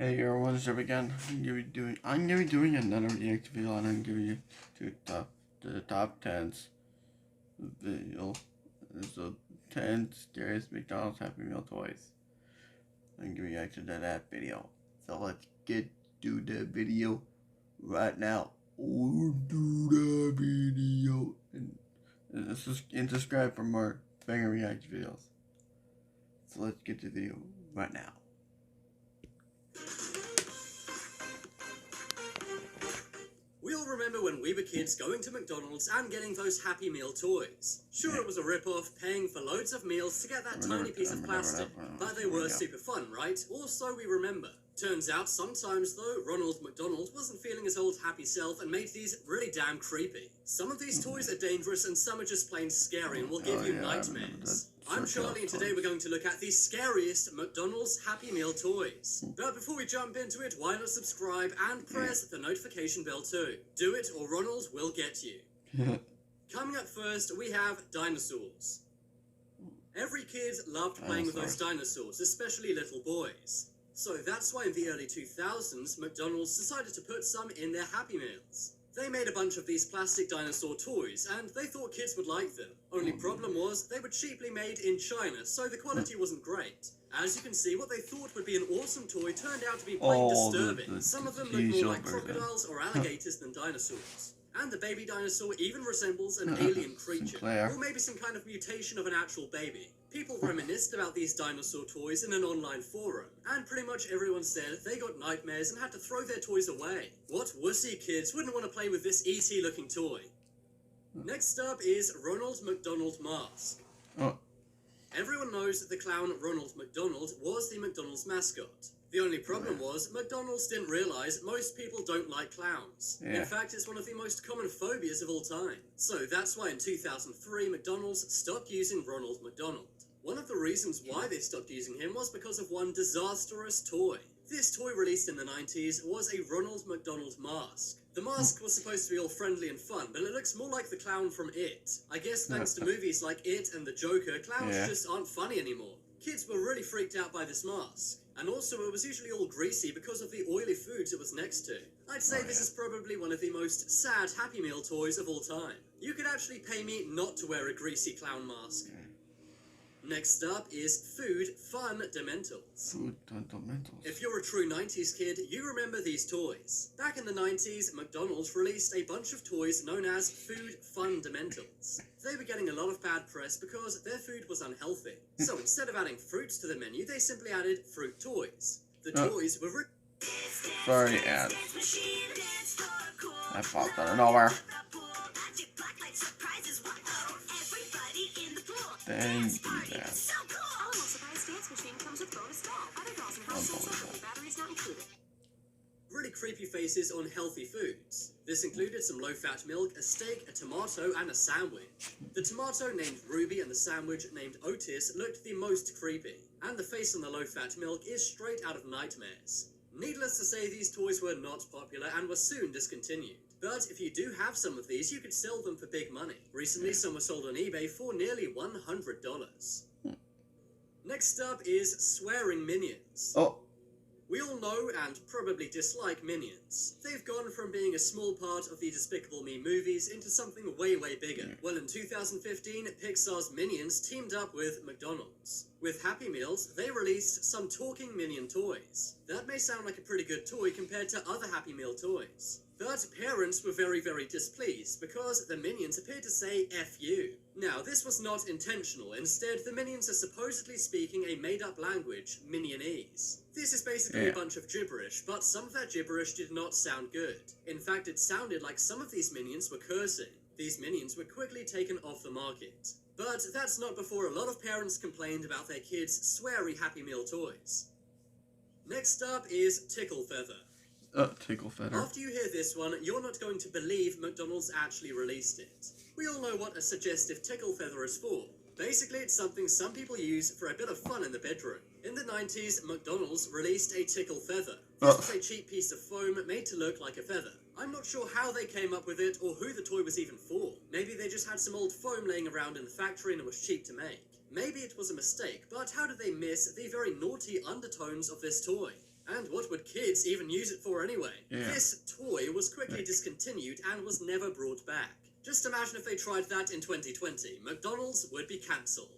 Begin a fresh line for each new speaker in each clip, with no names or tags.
Hey everyone, what's up again? I'm gonna be doing another react video, and I'm giving you the top 10s video. It's the 10 scariest McDonald's Happy Meal toys. I'm gonna react to that video. So let's get to the video right now. Or do the video and subscribe for more banger react videos. So let's get to the video right now.
We all remember when we were kids going to McDonald's and getting those Happy Meal toys. Sure, it was a rip-off, paying for loads of meals to get that tiny piece of plastic, but they were super fun, right? Or so we remember. Turns out, sometimes though, Ronald McDonald wasn't feeling his old happy self and made these really damn creepy. Some of these toys are dangerous and some are just plain scary and will give you nightmares. I'm Charlie, and today we're going to look at the scariest McDonald's Happy Meal toys. But before we jump into it, why not subscribe and press the notification bell too? Do it or Ronald will get you. Coming up first, we have dinosaurs. Every kid loved playing with those dinosaurs, especially little boys. So that's why in the early 2000s, McDonald's decided to put some in their Happy Meals. They made a bunch of these plastic dinosaur toys, and they thought kids would like them. Only problem was, they were cheaply made in China, so the quality wasn't great. As you can see, what they thought would be an awesome toy turned out to be plain disturbing. Some of them look more like crocodiles or alligators than dinosaurs. And the baby dinosaur even resembles an alien creature, or maybe some kind of mutation of an actual baby. People reminisced about these dinosaur toys in an online forum, and pretty much everyone said they got nightmares and had to throw their toys away. What wussy kids wouldn't want to play with this E.T. looking toy? Next up is Ronald McDonald Mask. Everyone knows that the clown Ronald McDonald was the McDonald's mascot. The only problem was, McDonald's didn't realize most people don't like clowns. In fact, it's one of the most common phobias of all time. So that's why in 2003, McDonald's stopped using Ronald McDonald. One of the reasons why they stopped using him was because of one disastrous toy. This toy, released in the 90s, was a Ronald McDonald mask. The mask was supposed to be all friendly and fun, but it looks more like the clown from It. I guess thanks to movies like It and The Joker, clowns just aren't funny anymore. Kids were really freaked out by this mask. And also, it was usually all greasy because of the oily foods it was next to. I'd say this is probably one of the most sad Happy Meal toys of all time. You could actually pay me not to wear a greasy clown mask. Next up is Food Fun Dementals.
Food Dementals.
If you're a true 90s kid, you remember these toys. Back in the 90s, McDonald's released a bunch of toys known as Food Fun Dementals. They were getting a lot of bad press because their food was unhealthy. So instead of adding fruits to the menu, they simply added fruit toys. The toys were
Sorry, ad. I popped out of nowhere. Thank you, man.
Really creepy faces on healthy foods. This included some low-fat milk, a steak, a tomato, and a sandwich. The tomato, named Ruby, and the sandwich, named Otis, looked the most creepy. And the face on the low-fat milk is straight out of nightmares. Needless to say, these toys were not popular and were soon discontinued. But if you do have some of these, you could sell them for big money. Recently, some were sold on eBay for nearly $100. Next up is swearing minions. We all know and probably dislike Minions. They've gone from being a small part of the Despicable Me movies into something way, way bigger. Well, in 2015, Pixar's Minions teamed up with McDonald's. With Happy Meals, they released some talking Minion toys. That may sound like a pretty good toy compared to other Happy Meal toys. But parents were very, very displeased because the Minions appeared to say F you. Now, this was not intentional. Instead, the Minions are supposedly speaking a made-up language, Minionese. This is basically a bunch of gibberish, but some of that gibberish did not sound good. In fact, it sounded like some of these Minions were cursing. These Minions were quickly taken off the market. But that's not before a lot of parents complained about their kids' sweary Happy Meal toys. Next up is Tickle Feather.
Tickle Feather.
After you hear this one, you're not going to believe McDonald's actually released it. We all know what a suggestive tickle feather is for. Basically, it's something some people use for a bit of fun in the bedroom. In the 90s, McDonald's released a tickle feather. This was a cheap piece of foam made to look like a feather. I'm not sure how they came up with it or who the toy was even for. Maybe they just had some old foam laying around in the factory and it was cheap to make. Maybe it was a mistake, but how did they miss the very naughty undertones of this toy? And what would kids even use it for anyway?
Yeah.
This toy was quickly discontinued and was never brought back. Just imagine if they tried that in 2020. McDonald's would be cancelled.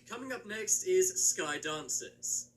Coming up next is Sky Dancers.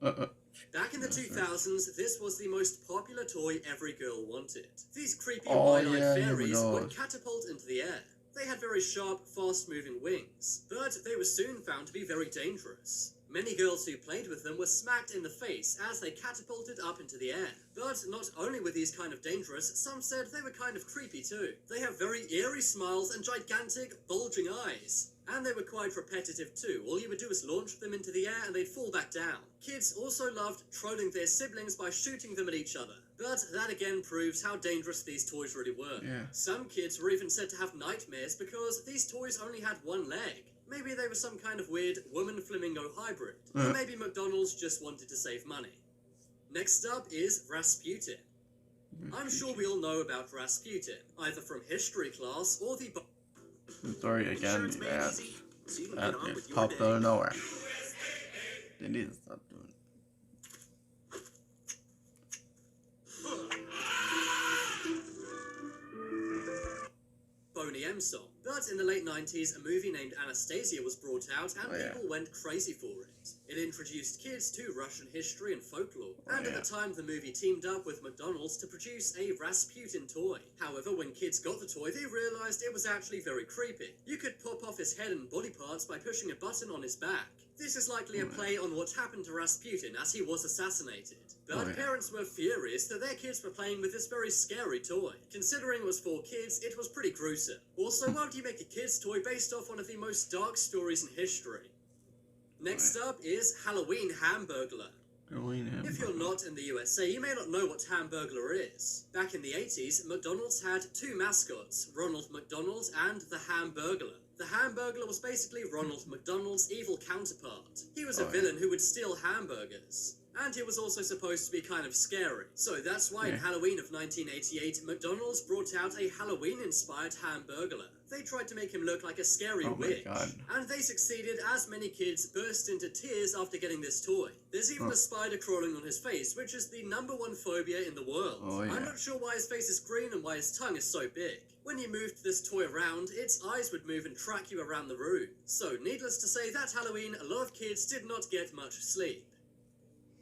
Back in the 2000s, this was the most popular toy every girl wanted. These creepy wide-eyed fairies would catapult into the air. They had very sharp, fast-moving wings, but they were soon found to be very dangerous. Many girls who played with them were smacked in the face as they catapulted up into the air. But not only were these kind of dangerous, some said they were kind of creepy too. They have very eerie smiles and gigantic, bulging eyes. And they were quite repetitive too. All you would do is launch them into the air and they'd fall back down. Kids also loved trolling their siblings by shooting them at each other. But that again proves how dangerous these toys really were.
Yeah.
Some kids were even said to have nightmares because these toys only had one leg. Maybe they were some kind of weird woman-flamingo hybrid. Or maybe McDonald's just wanted to save money. Next up is Rasputin. I'm sure we all know about Rasputin, either from history class or the...
Sorry again, that just popped out of nowhere. They need to stop doing it.
Boney M song. But in the late 90s, a movie named Anastasia was brought out and people went crazy for it. It introduced kids to Russian history and folklore. And at the time, the movie teamed up with McDonald's to produce a Rasputin toy. However, when kids got the toy, they realized it was actually very creepy. You could pop off his head and body parts by pushing a button on his back. This is likely a play on what happened to Rasputin as he was assassinated. But parents were furious that their kids were playing with this very scary toy. Considering it was for kids, it was pretty gruesome. Also, why would you make a kid's toy based off one of the most dark stories in history? Next up is Halloween Hamburglar. If you're not in the USA, you may not know what Hamburglar is. Back in the 80s, McDonald's had two mascots, Ronald McDonald and the Hamburglar. The Hamburglar was basically Ronald McDonald's evil counterpart. He was a villain who would steal hamburgers. And he was also supposed to be kind of scary. So that's why in Halloween of 1988, McDonald's brought out a Halloween-inspired Hamburglar. They tried to make him look like a scary witch. And they succeeded as many kids burst into tears after getting this toy. There's even a spider crawling on his face, which is the #1 phobia in the world. I'm not sure why his face is green and why his tongue is so big. When you moved this toy around, its eyes would move and track you around the room. So needless to say, that Halloween, a lot of kids did not get much sleep.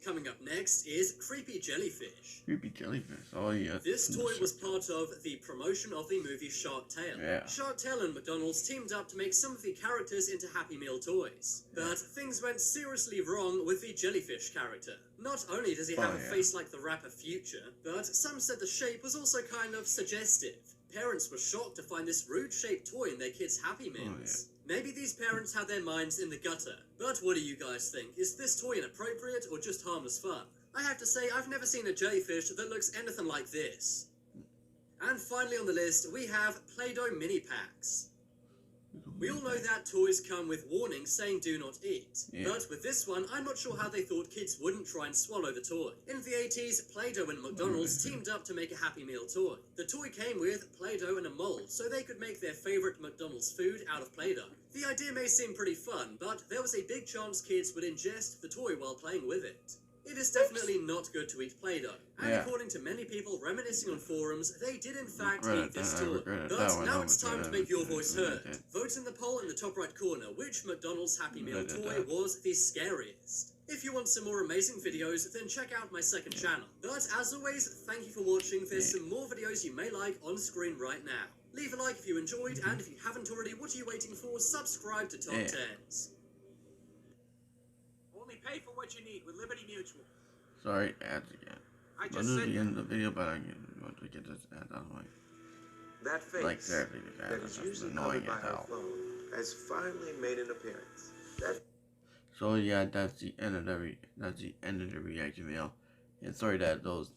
Coming up next is Creepy Jellyfish.
Creepy Jellyfish, oh yeah.
This toy was part of the promotion of the movie Shark Tale. Shark Tale and McDonald's teamed up to make some of the characters into Happy Meal toys. But things went seriously wrong with the jellyfish character. Not only does he have a face like the rapper Future, but some said the shape was also kind of suggestive. Parents were shocked to find this rude-shaped toy in their kids' Happy Meals. Maybe these parents had their minds in the gutter. But what do you guys think? Is this toy inappropriate or just harmless fun? I have to say, I've never seen a jellyfish that looks anything like this. And finally on the list, we have Play-Doh mini packs. We all know that toys come with warnings saying do not eat. But with this one, I'm not sure how they thought kids wouldn't try and swallow the toy. In the 80s, Play-Doh and McDonald's teamed up to make a Happy Meal toy. The toy came with Play-Doh and a mold, so they could make their favorite McDonald's food out of Play-Doh. The idea may seem pretty fun, but there was a big chance kids would ingest the toy while playing with it. It is definitely not good to eat Play-Doh, and according to many people reminiscing on forums, they did in fact eat this toy. But now it's time to make your voice heard. Vote in the poll in the top right corner which McDonald's Happy Meal toy was the scariest. If you want some more amazing videos, then check out my second channel. But as always, thank you for watching. There's some more videos you may like on screen right now. Leave a like if you enjoyed, and if you haven't already, what are you waiting for? Subscribe to Top 10s.
Pay for what you need with Liberty Mutual.
Sorry, ads again.
I
This is the end of the video, but I want to get this ad out of the way.
That face
Like seriously, this ad
that
is
is
just
usually
annoying
covered by
as
her
hell.
phone has finally made an appearance.
So yeah, that's the end of the reaction video. And sorry that those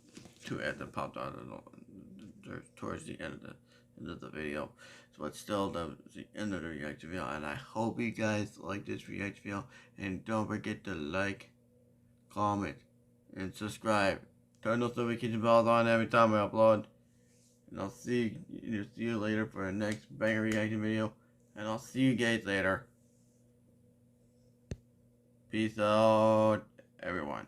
two ads that popped out of towards the end of the video. But still, that was the end of the reaction video, and I hope you guys like this reaction video. And don't forget to like, comment, and subscribe. Turn those notification bells on every time I upload. And I'll see you later for the next banger reaction video. And I'll see you guys later. Peace out, everyone.